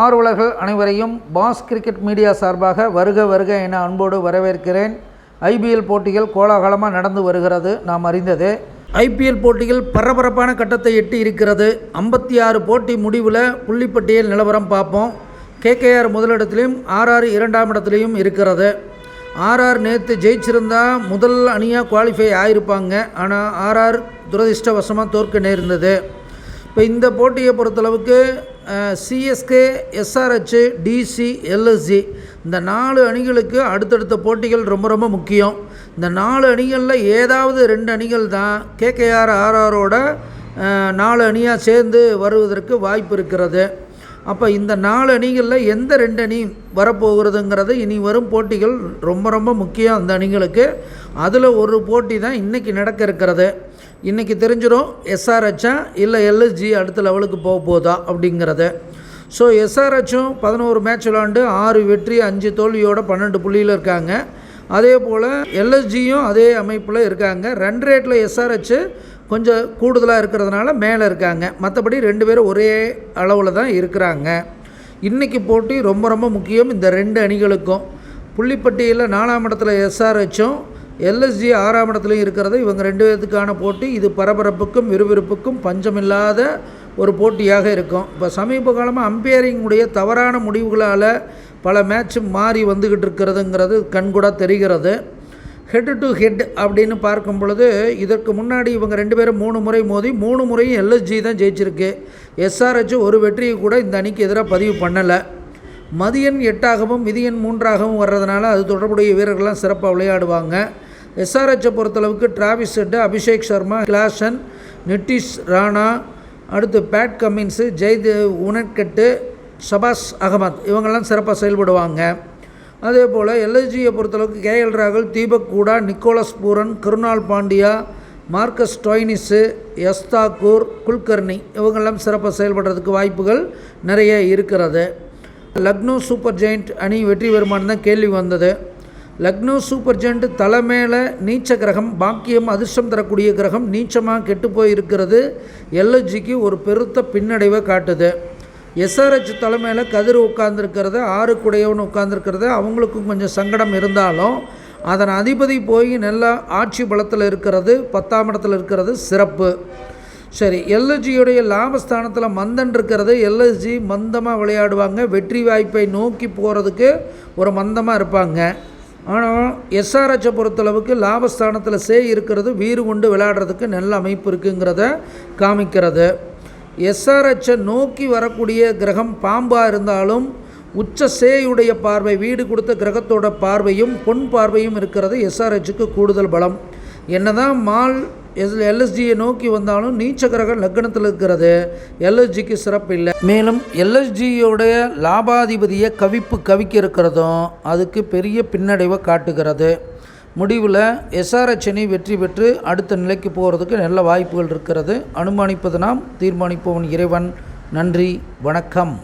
ஆர்வலர்கள் அனைவரையும் pass cricket media சார்பாக வருக வருக என அன்போடு வரவேற்கிறேன். ஐபிஎல் போட்டிகள் கோலாகலமாக நடந்து வருகிறது, நாம் அறிந்தது. ஐபிஎல் போட்டிகள் பரபரப்பான கட்டத்தை எட்டி இருக்கிறது. 56 போட்டி முடிவில் புள்ளிப்பட்டியல் நிலவரம் பார்ப்போம். கேகேஆர் முதலிடத்திலையும் ஆர்ஆர் இரண்டாம் இடத்துலையும் இருக்கிறது. ஆர்ஆர் நேற்று ஜெயிச்சிருந்தா முதல் அணியாக குவாலிஃபை ஆகிருப்பாங்க. ஆனால் ஆர்ஆர் துரதிர்ஷ்டவசமாக தோற்க நேர்ந்தது. இப்போ இந்த போட்டியை பொறுத்தளவுக்கு சிஎஸ்கே, எஸ்ஆர்ஹெச், டிசி, எல்எஸ்ஜி இந்த 4 அணிகளுக்கு அடுத்தடுத்த போட்டிகள் ரொம்ப ரொம்ப முக்கியம். இந்த 4 அணிகளில் ஏதாவது 2 அணிகள் தான் கேகேஆர் ஆர்ஆரோட 4 அணியாக சேர்ந்து வருவதற்கு வாய்ப்பு இருக்கிறது. அப்போ இந்த 4 அணிகளில் எந்த 2 அணி வரப்போகிறதுங்கிறது இனி வரும் போட்டிகள் ரொம்ப ரொம்ப முக்கியம் அந்த அணிகளுக்கு. அதில் ஒரு போட்டி தான் இன்றைக்கி நடக்க இருக்கிறது. இன்றைக்கி தெரிஞ்சிடும் எஸ்ஆர்ஹெச்சா இல்லை எல்எஸ்ஜி அடுத்த லெவலுக்கு போகுதா அப்படிங்கிறது. ஸோ எஸ்ஆர்ஹெச்சும் 11 மேட்ச் விளாண்டு 6 வெற்றி 5 தோல்வியோட 12 புள்ளியில் இருக்காங்க. அதே போல் எல்எஸ்ஜியும் அதே அமைப்பில் இருக்காங்க. ரன் ரேட்டில் எஸ்ஆர்ஹெச் கொஞ்சம் கூடுதலாக இருக்கிறதுனால மேலே இருக்காங்க. மற்றபடி 2 பேரும் ஒரே அளவில் தான் இருக்கிறாங்க. இன்றைக்கி போட்டி ரொம்ப ரொம்ப முக்கியம் இந்த 2 அணிகளுக்கும். புள்ளிப்பட்டியலில் 4ஆம் இடத்துல எஸ்ஆர்ஹெச்சும் எல்எஸ்ஜி 6ஆம் இடத்துலையும் இருக்கிறது. இவங்க 2 பேர்த்துக்கான போட்டி இது பரபரப்புக்கும் விறுவிறுப்புக்கும் பஞ்சமில்லாத ஒரு போட்டியாக இருக்கும். இப்போ சமீப காலமாக அம்பையரிங்குடைய தவறான முடிவுகளால் பல மேட்ச் மாறி வந்துக்கிட்டு இருக்கிறதுங்கிறது கண்கூட தெரிகிறது. ஹெட் டு ஹெட் அப்படின்னு பார்க்கும் பொழுது இதற்கு முன்னாடி இவங்க 2 பேரும் 3 முறை மோதி 3 முறையும் எல்எஸ்ஜி தான் ஜெயிச்சிருக்கு. எஸ்ஆர்ஹெச் ஒரு வெற்றியை கூட இந்த அணிக்கு எதிராக பதிவு பண்ணலை. மதியன் 8ஆகவும் விதியன் 3ஆகவும் வர்றதுனால அது தொடர்புடைய வீரர்கள்லாம் சிறப்பாக விளையாடுவாங்க. எஸ்ஆர்ஹெச்சை பொறுத்தளவுக்கு Travis Head, Abhishek Sharma, Klaasen, Nitish Rana, அடுத்து பேட் கமின்ஸு, ஜெய்தேவ் உனக்கெட்டு, ஷபாஸ் அகமத் இவங்கெல்லாம் சிறப்பாக செயல்படுவாங்க. அதே போல் எல்எஸ்ஜியை பொறுத்தளவுக்கு கேஎல் ராகுல், Deepak Hooda, Nicholas Pooran, Krunal Pandya, Marcus Stoinis, S Thakur, Kulkarni இவங்கெல்லாம் சிறப்பாக செயல்படுறதுக்கு வாய்ப்புகள் நிறைய இருக்கிறது. லக்னோ சூப்பர் ஜெயண்ட் அணி வெற்றி பெறுமான்னு தான் கேள்வி வந்தது. லக்னோ சூப்பர் ஜெயண்ட் தலைமையில் நீச்ச கிரகம், பாக்கியம் அதிர்ஷ்டம் தரக்கூடிய கிரகம் நீச்சமாக கெட்டு போயிருக்கிறது. எல்எஸ்ஜிக்கு ஒரு பெருத்த பின்னடைவை காட்டுது. எஸ்ஆர்ஹெச் தலைமையில் கதிர் உட்கார்ந்துருக்கிறது, 6 குடையவன் உட்கார்ந்துருக்கிறது. அவங்களுக்கும் கொஞ்சம் சங்கடம் இருந்தாலும் அதன் அதிபதி போய் நல்லா ஆட்சி பலத்தில் இருக்கிறது, 10ஆம் இடத்துல இருக்கிறது சிறப்பு. சரி, எல்எஸ்ஜியுடைய லாபஸ்தானத்தில் மந்தன் இருக்கிறது. எல்எஸ்ஜி மந்தமாக விளையாடுவாங்க, வெற்றி வாய்ப்பை நோக்கி போகிறதுக்கு ஒரு மந்தமாக இருப்பாங்க. ஆனால் எஸ்ஆர்ஹெச்சை பொறுத்தளவுக்கு லாபஸ்தானத்தில் இருக்கிறது வீறு கொண்டு விளையாடுறதுக்கு நல்ல அமைப்பு இருக்குங்கிறத காமிக்கிறது. எஸ்ஆர்ஹெச்சை நோக்கி வரக்கூடிய கிரகம் பாம்பாக இருந்தாலும் உச்ச சேயுடைய பார்வை, வீடு கொடுத்த கிரகத்தோட பார்வையும் பொன் பார்வையும் இருக்கிறது எஸ்ஆர்ஹெச்சுக்கு கூடுதல் பலம். என்னதான் மால் எல்எஸ்ஜியை நோக்கி வந்தாலும் நீச்ச கிரகம் லக்னத்தில் இருக்கிறது எல்எஸ்ஜிக்கு சிறப்பு இல்லை. மேலும் எல்எஸ்ஜியோடைய லாபாதிபதியை கவிக்க இருக்கிறதும் அதுக்கு பெரிய பின்னடைவை காட்டுகிறது. முடிவில் எஸ்ஆர்ஹெச் அணி வெற்றி பெற்று அடுத்த நிலைக்கு போகிறதுக்கு நல்ல வாய்ப்புகள் இருக்கிறது. அனுமானிப்பது நாம், தீர்மானிப்பவன் இறைவன். நன்றி, வணக்கம்.